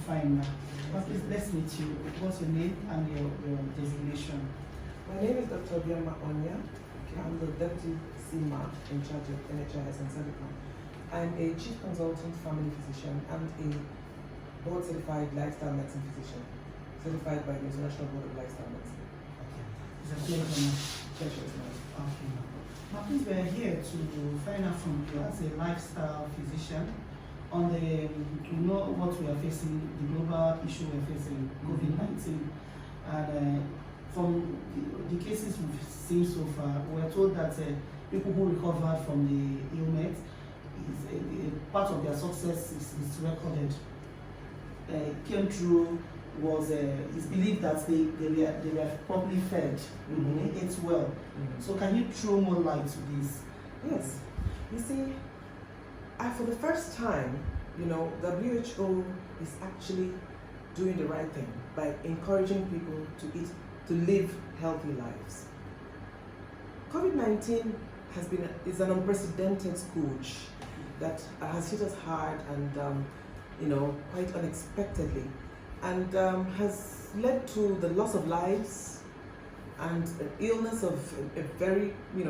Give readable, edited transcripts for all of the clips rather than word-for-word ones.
fine now. Okay, let's meet you. What's your name and your designation? My name is Dr. Obianma Onya'S. I'm the Deputy CMA in charge of NHIS and Cervical. I'm a Chief Consultant Family Physician and a Board Certified Lifestyle Medicine Physician, certified by the International Board of Lifestyle Medicine. Okay. It's a pleasure. Pleasure is mine. Okay. Now, please, we're here to find out from you as a lifestyle physician on the, you know what we are facing, the global issue we're facing, COVID-19. And from the cases we've seen so far, we're told that people who recovered from the illness, part of their success is recorded. Came through was it's believed that they were properly fed, they ate well. So can you throw more light to this? Yes. You see, for the first time, WHO is actually doing the right thing by encouraging people to live healthy lives. COVID-19 is an unprecedented scourge that has hit us hard and quite unexpectedly, and has led to the loss of lives and illness of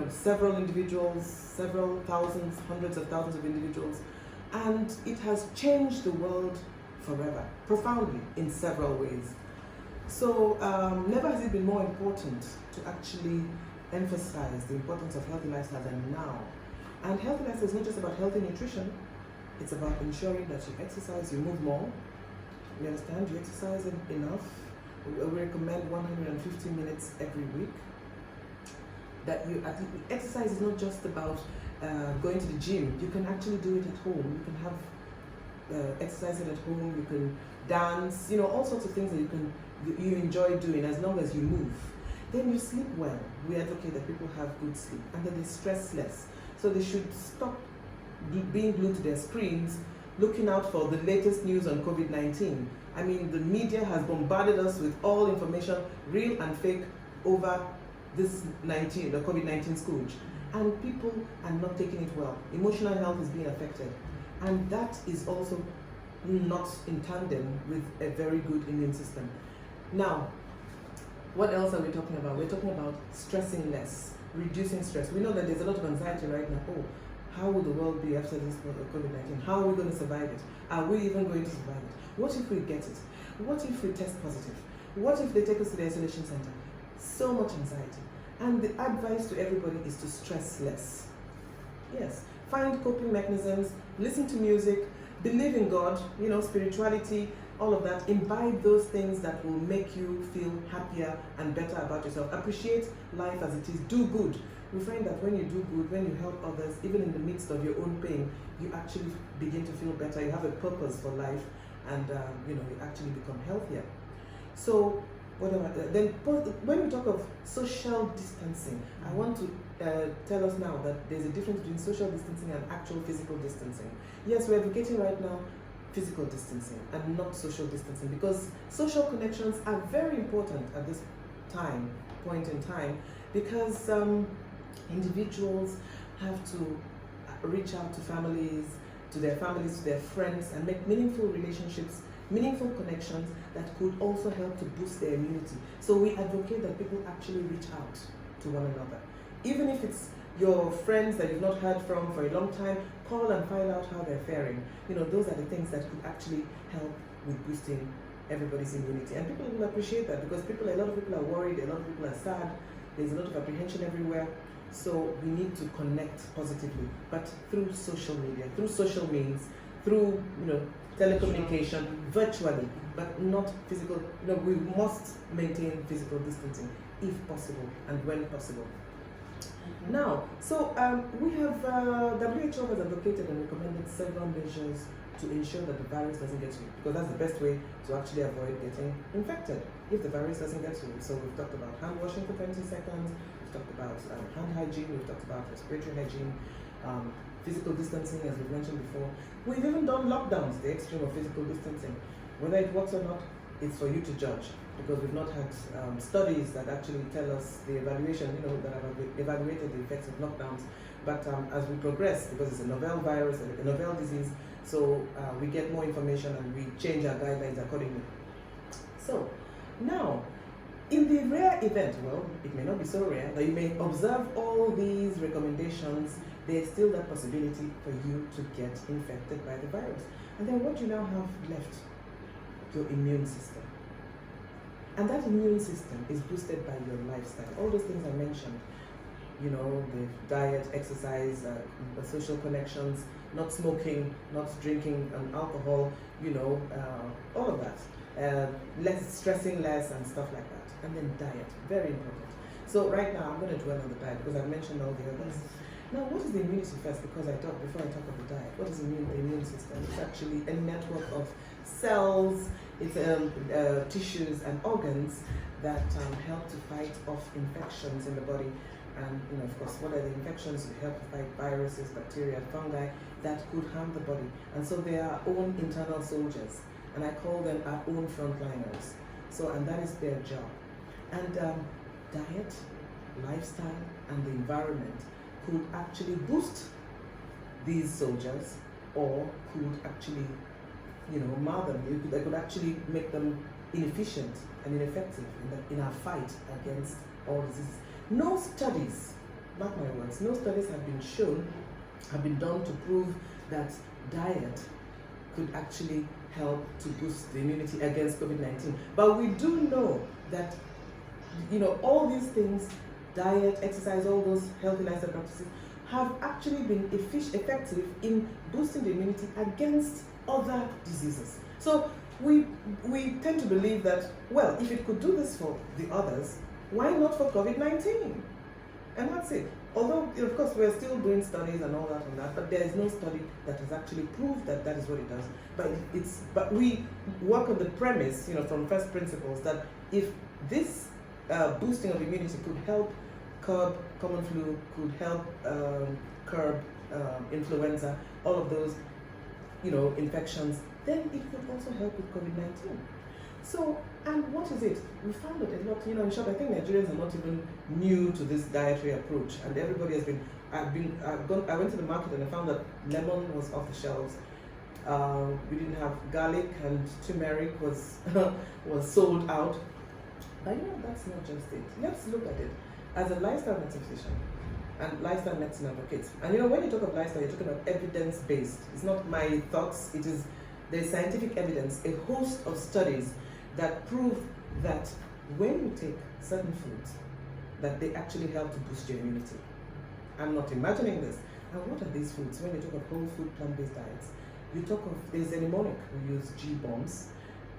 several individuals, several thousands, hundreds of thousands of individuals, and it has changed the world forever, profoundly, in several ways. So never has it been more important to actually emphasize the importance of healthy lifestyle than now. And healthy lifestyle is not just about healthy nutrition, it's about ensuring that you exercise, you move more, you understand, you exercise enough. We recommend 150 minutes every week. That exercise is not just about going to the gym. You can actually do it at home. You can have exercise at home. You can dance. All sorts of things that you enjoy doing as long as you move. Then you sleep well. We advocate that people have good sleep and that they stress less. So they should stop being glued to their screens, looking out for the latest news on COVID-19. I mean, the media has bombarded us with all information, real and fake, over this the COVID-19 scourge. And people are not taking it well. Emotional health is being affected. And that is also not in tandem with a very good immune system. Now, what else are we talking about? We're talking about stressing less, reducing stress. We know that there's a lot of anxiety right now. Oh, how will the world be after this COVID-19? How are we going to survive it? Are we even going to survive it? What if we get it? What if we test positive? What if they take us to the isolation center? So much anxiety. And the advice to everybody is to stress less. Yes, find coping mechanisms, listen to music, believe in God, spirituality, all of that. Imbibe those things that will make you feel happier and better about yourself. Appreciate life as it is. Do good. We find that when you do good, when you help others, even in the midst of your own pain, you actually begin to feel better. You have a purpose for life, and you actually become healthier. So, then when we talk of social distancing, I want to tell us now that there's a difference between social distancing and actual physical distancing. Yes, we're advocating right now physical distancing and not social distancing, because social connections are very important at this point in time, because individuals have to reach out to their families, to their friends, and make meaningful relationships, meaningful connections that could also help to boost their immunity. So we advocate that people actually reach out to one another. Even if it's your friends that you've not heard from for a long time, call and find out how they're faring. Those are the things that could actually help with boosting everybody's immunity. And people will appreciate that, because a lot of people are worried, a lot of people are sad, there's a lot of apprehension everywhere. So we need to connect positively, but through social media, through social means, through telecommunication, virtually, but not physical. We must maintain physical distancing if possible and when possible. Now, so we have WHO has advocated and recommended several measures to ensure that the virus doesn't get to you, because that's the best way to actually avoid getting infected if the virus doesn't get to you. So we've talked about hand washing for 20 seconds, we've talked about hand hygiene, we've talked about respiratory hygiene, physical distancing, as we've mentioned before. We've even done lockdowns, the extreme of physical distancing. Whether it works or not, it's for you to judge, because we've not had studies that actually tell us the evaluation, that have evaluated the effects of lockdowns. But as we progress, because it's a novel virus, a novel disease, So we get more information and we change our guidelines accordingly. So now, in the rare event, well, it may not be so rare, that you may observe all these recommendations, there's still that possibility for you to get infected by the virus. And then what you now have left? Your immune system. And that immune system is boosted by your lifestyle. All those things I mentioned, you know, the diet, exercise, social connections, not smoking, not drinking alcohol, you know, all of that. Stressing less and stuff like that. And then diet, very important. So right now I'm going to dwell on the diet because I've mentioned all the others. Now, what is the immunity first? Because before I talk of the diet, what is the immune system? It's actually a network of cells, it's tissues and organs that help to fight off infections in the body. And you know, of course, what are the infections? They help to fight viruses, bacteria, fungi that could harm the body. And so they are our own internal soldiers, and I call them our own frontliners. So, and that is their job. And diet, lifestyle, and the environment could actually boost these soldiers, or could actually, you know, mar them. They could actually make them inefficient and ineffective in our fight against all diseases. No studies, mark my words, no studies have been done to prove that diet could actually help to boost the immunity against COVID-19. But we do know that, you know, all these things, diet, exercise, all those healthy lifestyle practices, have actually been effective in boosting the immunity against other diseases. So we tend to believe that, well, if it could do this for the others, why not for COVID-19? And that's it. Although, of course, we're still doing studies and all that on that, but there is no study that has actually proved that that is what it does. But we work on the premise, you know, from first principles, that if this boosting of immunity could help curb common flu, could help curb influenza, all of those, you know, infections, then it could also help with COVID-19. So, and what is it? We found it a lot, you know, in short, I think Nigerians are not even new to this dietary approach, and everybody has been, I went to the market and I found that lemon was off the shelves. We didn't have garlic, and turmeric was sold out. But you know, that's not just it. Let's look at it as a lifestyle metaphysician and lifestyle medicine advocate. And you know, when you talk of lifestyle, you're talking about evidence-based. It's not my thoughts, there's scientific evidence, a host of studies that prove that when you take certain foods, that they actually help to boost your immunity. I'm not imagining this. And what are these foods? When you talk of whole food plant-based diets, you talk of, there's a mnemonic, we use G-bombs.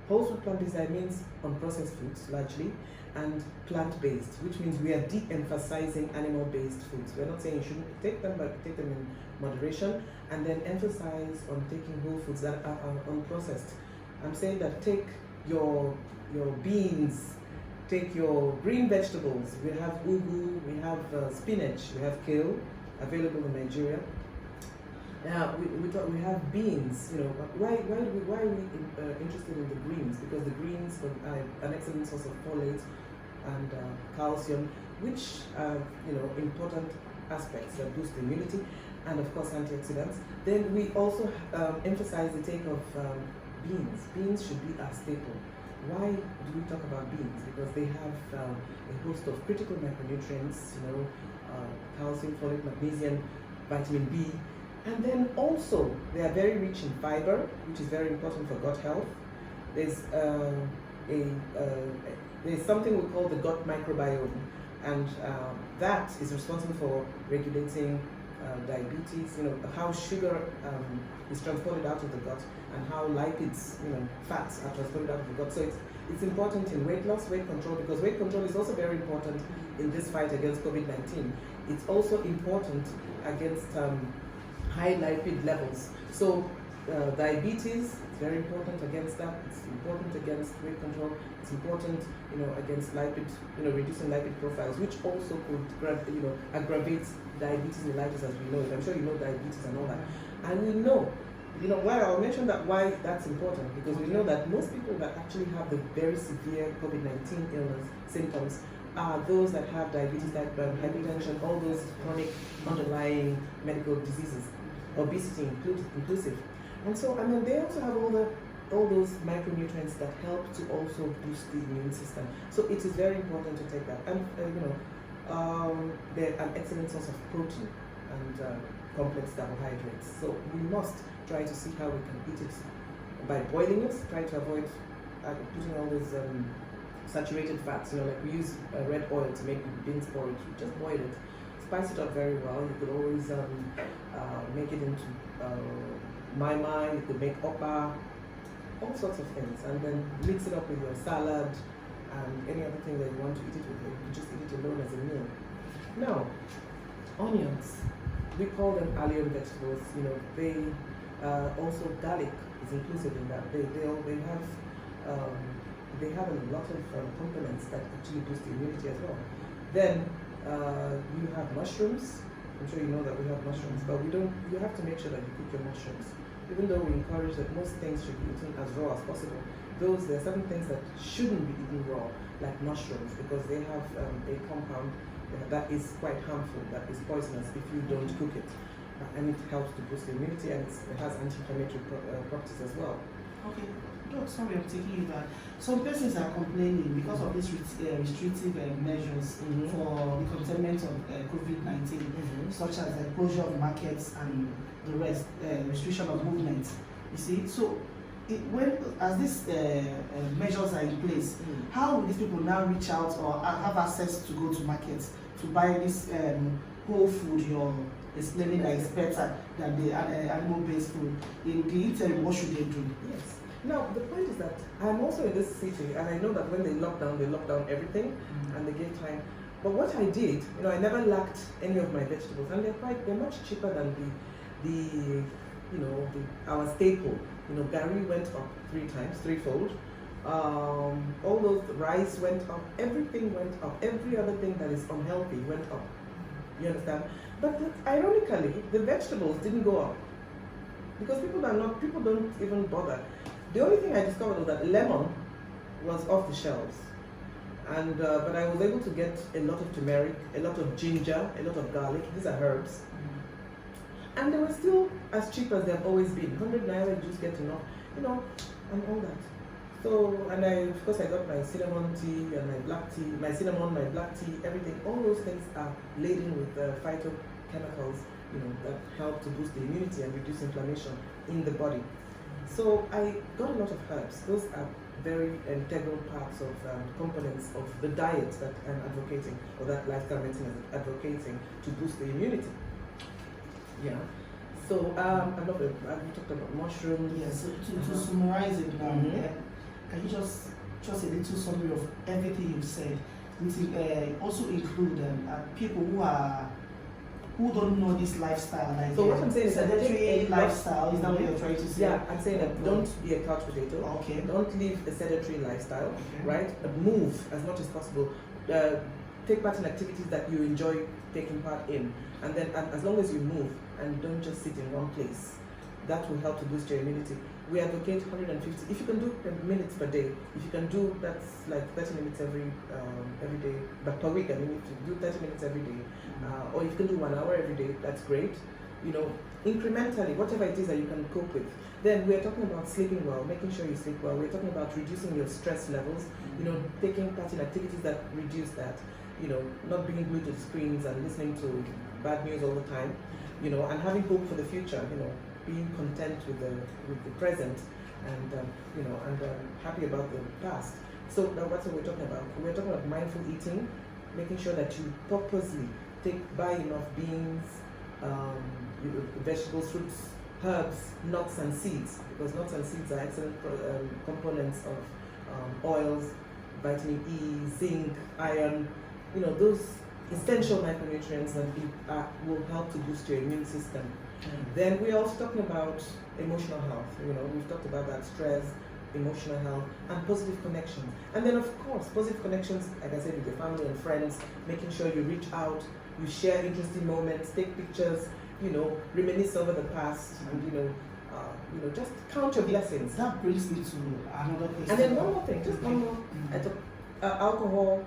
Whole food plant-based diet means unprocessed foods largely, and plant-based, which means we are de-emphasizing animal-based foods. We're not saying you shouldn't take them, but take them in moderation, and then emphasize on taking whole foods that are unprocessed. I'm saying that take your beans, take your green vegetables. We have ugu, we have spinach, we have kale, available in Nigeria. We have beans. You know, why are we interested in the greens? Because the greens are an excellent source of folate and calcium, which are, you know, important aspects that boost immunity, and of course antioxidants. Then we also emphasize the take of beans. Beans should be our staple. Why do we talk about beans? Because they have a host of critical micronutrients, you know, calcium, folate, magnesium, vitamin B. And then also, they are very rich in fiber, which is very important for gut health. There's there's something we call the gut microbiome, and that is responsible for regulating diabetes, you know, how sugar is transported out of the gut, and how lipids, you know, fats are transported out of the gut. So it's important in weight loss, weight control, because weight control is also very important in this fight against COVID-19. It's also important against high lipid levels. So diabetes, it's very important against that. It's important against weight control. It's important, you know, against lipid, you know, reducing lipid profiles, which also could, you know, aggravate diabetes mellitus as we know it. I'm sure you know diabetes and all that. And we know, you know, well, I'll mention that why that's important, because we know that most people that actually have the very severe COVID-19 illness symptoms are those that have diabetes, type 1, hypertension, all those chronic underlying medical diseases, obesity inclusive. And so, and then they also have all those micronutrients that help to also boost the immune system. So it is very important to take that. And they're an excellent source of protein and complex carbohydrates. So we must try to see how we can eat it by boiling it. Try to avoid putting all those saturated fats. Like we use red oil to make beans porridge. We just boil it, spice it up very well. You could always make it into mai. You could make oppa, all sorts of things, and then mix it up with your salad and any other thing that you want to eat it with. You just eat it alone as a meal. Now, onions, we call them allium vegetables. They also garlic is inclusive in that. They have a lot of components that actually boost the immunity as well. Then you have mushrooms. I'm sure you know that we have mushrooms, but you have to make sure that you cook your mushrooms. Even though we encourage that most things should be eaten as raw as possible, there are certain things that shouldn't be eaten raw, like mushrooms, because they have a compound that is quite harmful, that is poisonous if you don't cook it. And it helps to boost the immunity, and it has anti-inflammatory properties as well. Okay. Doc, sorry, I'm taking you back. Some persons are complaining because of these restrictive measures for the containment of COVID-19, such as the closure of markets and the rest, restriction of movement. You see, so as these measures are in place, how will these people now reach out or have access to go to markets to buy this whole food you're explaining that is better than the animal-based food? In the interim, what should they do? Yes. Now, the point is that I'm also in this city, and I know that when they lock down everything, and they give time. But what I did, I never lacked any of my vegetables, and they're much cheaper than our staple. Gari went up 3 times, threefold. All those rice went up, everything went up, every other thing that is unhealthy went up. You understand? But ironically, the vegetables didn't go up because people don't even bother. The only thing I discovered was that lemon was off the shelves, and but I was able to get a lot of turmeric, a lot of ginger, a lot of garlic. These are herbs, and they were still as cheap as they've always been. 100 naira, you just get enough, and all that. So, and of course I got my cinnamon tea and my black tea, my cinnamon, my black tea, everything. All those things are laden with phytochemicals, that help to boost the immunity and reduce inflammation in the body. So I got a lot of herbs. Those are very integral parts of components of the diet that I'm advocating, or that lifestyle medicine is advocating to boost the immunity. Yeah. So we talked about mushrooms. Yes. So to summarize it now, can you just a little summary of everything you said? It also include people who don't know this lifestyle, like so what I'm saying is sedentary lifestyle. Is that what you're trying to say? Yeah, I'm saying that don't be a couch potato. Okay. Don't live a sedentary lifestyle. Okay. Right? Move as much as possible. Take part in activities that you enjoy taking part in, and then as long as you move and don't just sit in one place, that will help to boost your immunity. We advocate 150. If you can do minutes per day, if you can do, that's like 30 minutes every day, but per week. I mean, if you do 30 minutes every day, or if you can do 1 hour every day, that's great. Incrementally, whatever it is that you can cope with. Then we are talking about sleeping well, making sure you sleep well. We're talking about reducing your stress levels. Taking part in activities that reduce that. Not being glued to screens and listening to bad news all the time. And having hope for the future. Being content with the present, and happy about the past. So that's what we're talking about. We're talking about mindful eating, making sure that you purposely buy enough beans, vegetables, fruits, herbs, nuts and seeds, because nuts and seeds are excellent components of oils, vitamin E, zinc, iron. Those essential micronutrients that will help to boost your immune system. Then we're also talking about emotional health. We've talked about that: stress, emotional health, and positive connections. And then, of course, positive connections, like I said, with your family and friends, making sure you reach out, you share interesting moments, take pictures, reminisce over the past, and just count your blessings. That brings me to another question. And then one more thing, just one more. Alcohol.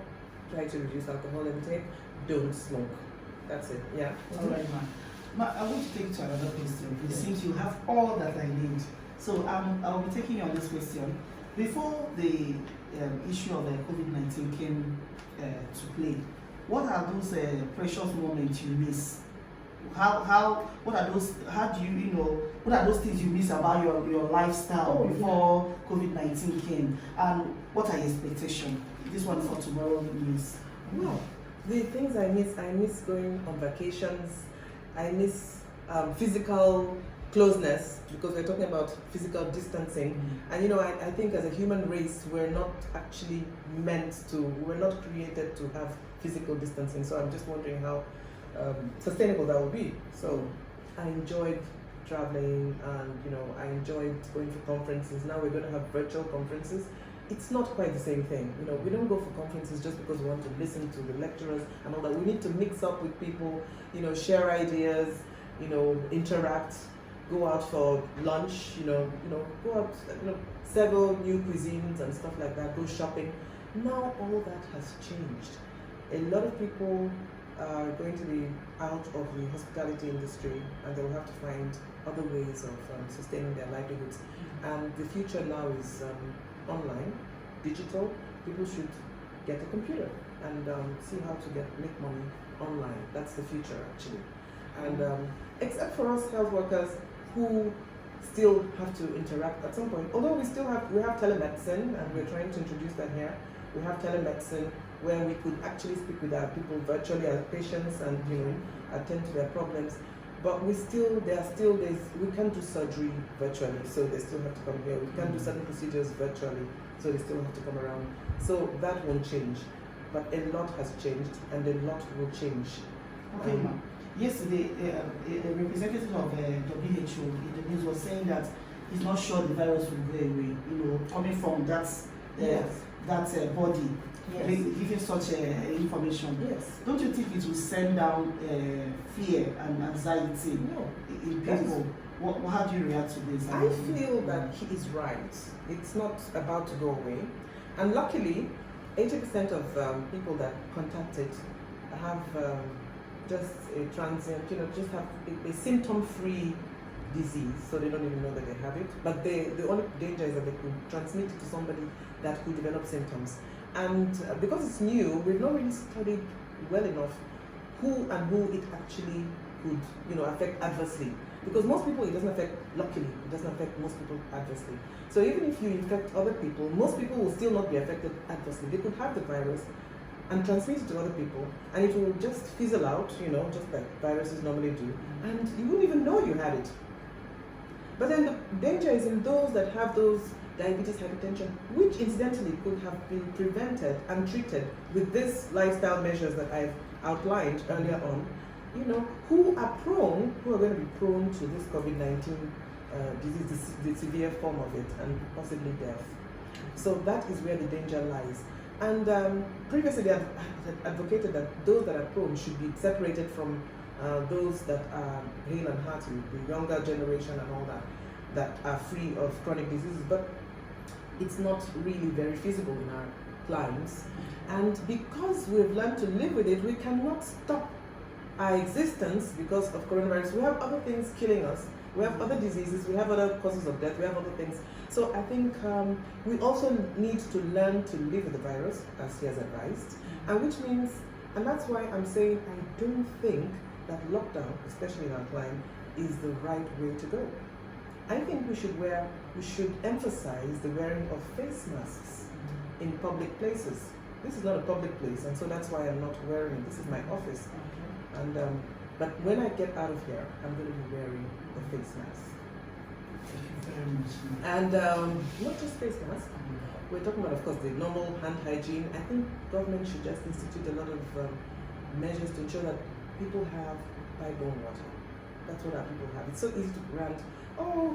Try to reduce alcohol intake. Don't smoke. That's it. Yeah. All right, man. I want to take you to another question. It seems you have all that I need. So I'll be taking you on this question. Before the issue of COVID-19 came to play, what are those precious moments you miss? What are those? How do you know? What are those things you miss about your lifestyle before COVID-19 came? And what are your expectations? This one for tomorrow news. Well, the things I miss going on vacations. I miss physical closeness, because we're talking about physical distancing. And I think as a human race, we're not actually we're not created to have physical distancing. So I'm just wondering how sustainable that will be. So I enjoyed traveling, and I enjoyed going for conferences. Now we're going to have virtual conferences. It's not quite the same thing. We don't go for conferences just because we want to listen to the lecturers and all that. We need to mix up with people, share ideas, interact, go out for lunch, go out, several new cuisines and stuff like that, go shopping. Now all that has changed. A lot of people are going to be out of the hospitality industry, and they will have to find other ways of sustaining their livelihoods. And the future now is online, digital. People should get a computer and see how to make money online. That's the future, actually. And except for us health workers who still have to interact at some point, although we have telemedicine, and we're trying to introduce that here. We have telemedicine where we could actually speak with our people virtually as patients and attend to their problems. But we can't do surgery virtually, so they still have to come here. We can't do certain procedures virtually, so they still have to come around. So that won't change. But a lot has changed, and a lot will change. Okay, ma'am. Yesterday, a representative of WHO in the news was saying that he's not sure the virus will go away, coming from that body, giving such information. Yes. Don't you think it will send down fear and anxiety in people? How do you react to this? I feel that he is right. It's not about to go away. And luckily, 80% of people that contacted have just a transient, just have a symptom-free disease, so they don't even know that they have it. But the only danger is that they could transmit it to somebody that could develop symptoms. And because it's new, we've not really studied well enough who it actually could, affect adversely. Because most people, it doesn't affect, luckily, it doesn't affect most people adversely. So even if you infect other people, most people will still not be affected adversely. They could have the virus and transmit it to other people, and it will just fizzle out, just like viruses normally do, and you wouldn't even know you had it. But then the danger is in those that have those diabetes, hypertension, which incidentally could have been prevented and treated with these lifestyle measures that I've outlined earlier on, who are going to be prone to this COVID-19 disease, the severe form of it, and possibly death. So that is where the danger lies. And previously they had advocated that those that are prone should be separated from those that are hale and hearty, the younger generation and all that are free of chronic diseases. But it's not really very feasible in our climes. And because we've learned to live with it, we cannot stop our existence because of coronavirus. We have other things killing us. We have other diseases, we have other causes of death, we have other things. So I think we also need to learn to live with the virus, as he has advised, and which means, and that's why I'm saying I don't think that lockdown, especially in our climate, is the right way to go. I think we should emphasize the wearing of face masks in public places. This is not a public place, and so that's why I'm not wearing it. This is my office. And but when I get out of here, I'm going to be wearing a face mask. Thank you very much. And not just face mask. We're talking about, of course, the normal hand hygiene. I think government should just institute a lot of measures to ensure that people have pipe-borne water. That's what our people have. It's so easy to grant,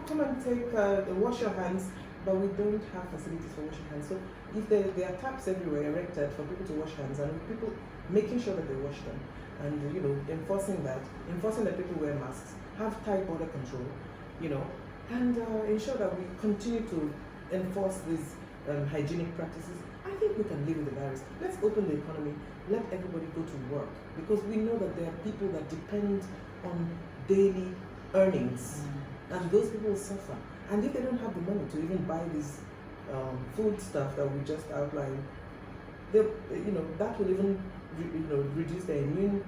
come and wash your hands, but we don't have facilities for washing hands. So if there are taps everywhere erected for people to wash hands, and people making sure that they wash them, and enforcing that people wear masks, have tight border control, and ensure that we continue to enforce these hygienic practices, I think we can live with the virus. Let's open the economy, let everybody go to work, because we know that there are people that depend on daily earnings, and those people will suffer. And if they don't have the money to even buy this food stuff that we just outlined, they, that will even reduce their immune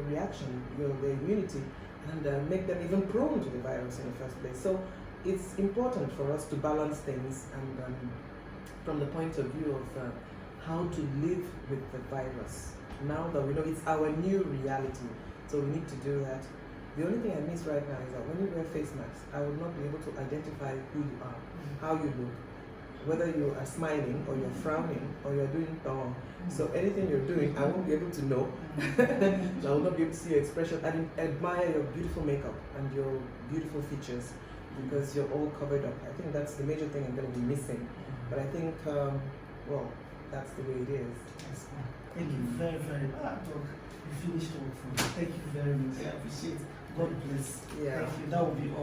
reaction, their immunity, and make them even prone to the virus in the first place. So it's important for us to balance things, and from the point of view of how to live with the virus. Now that we know it's our new reality, so we need to do that. The only thing I miss right now is that when you wear face masks, I will not be able to identify who you are, how you look, whether you are smiling or you're frowning or you're doing so anything you're doing, I won't be able to know. I will not be able to see your expression and admire your beautiful makeup and your beautiful features, because you're all covered up. I think that's the major thing I'm going to be missing. But I think, well, that's the way it is. That's fine. Thank you very, very much. Doc, you finished all for me. Thank you very much. I appreciate it. God bless. Yeah. Thank you. That will be all.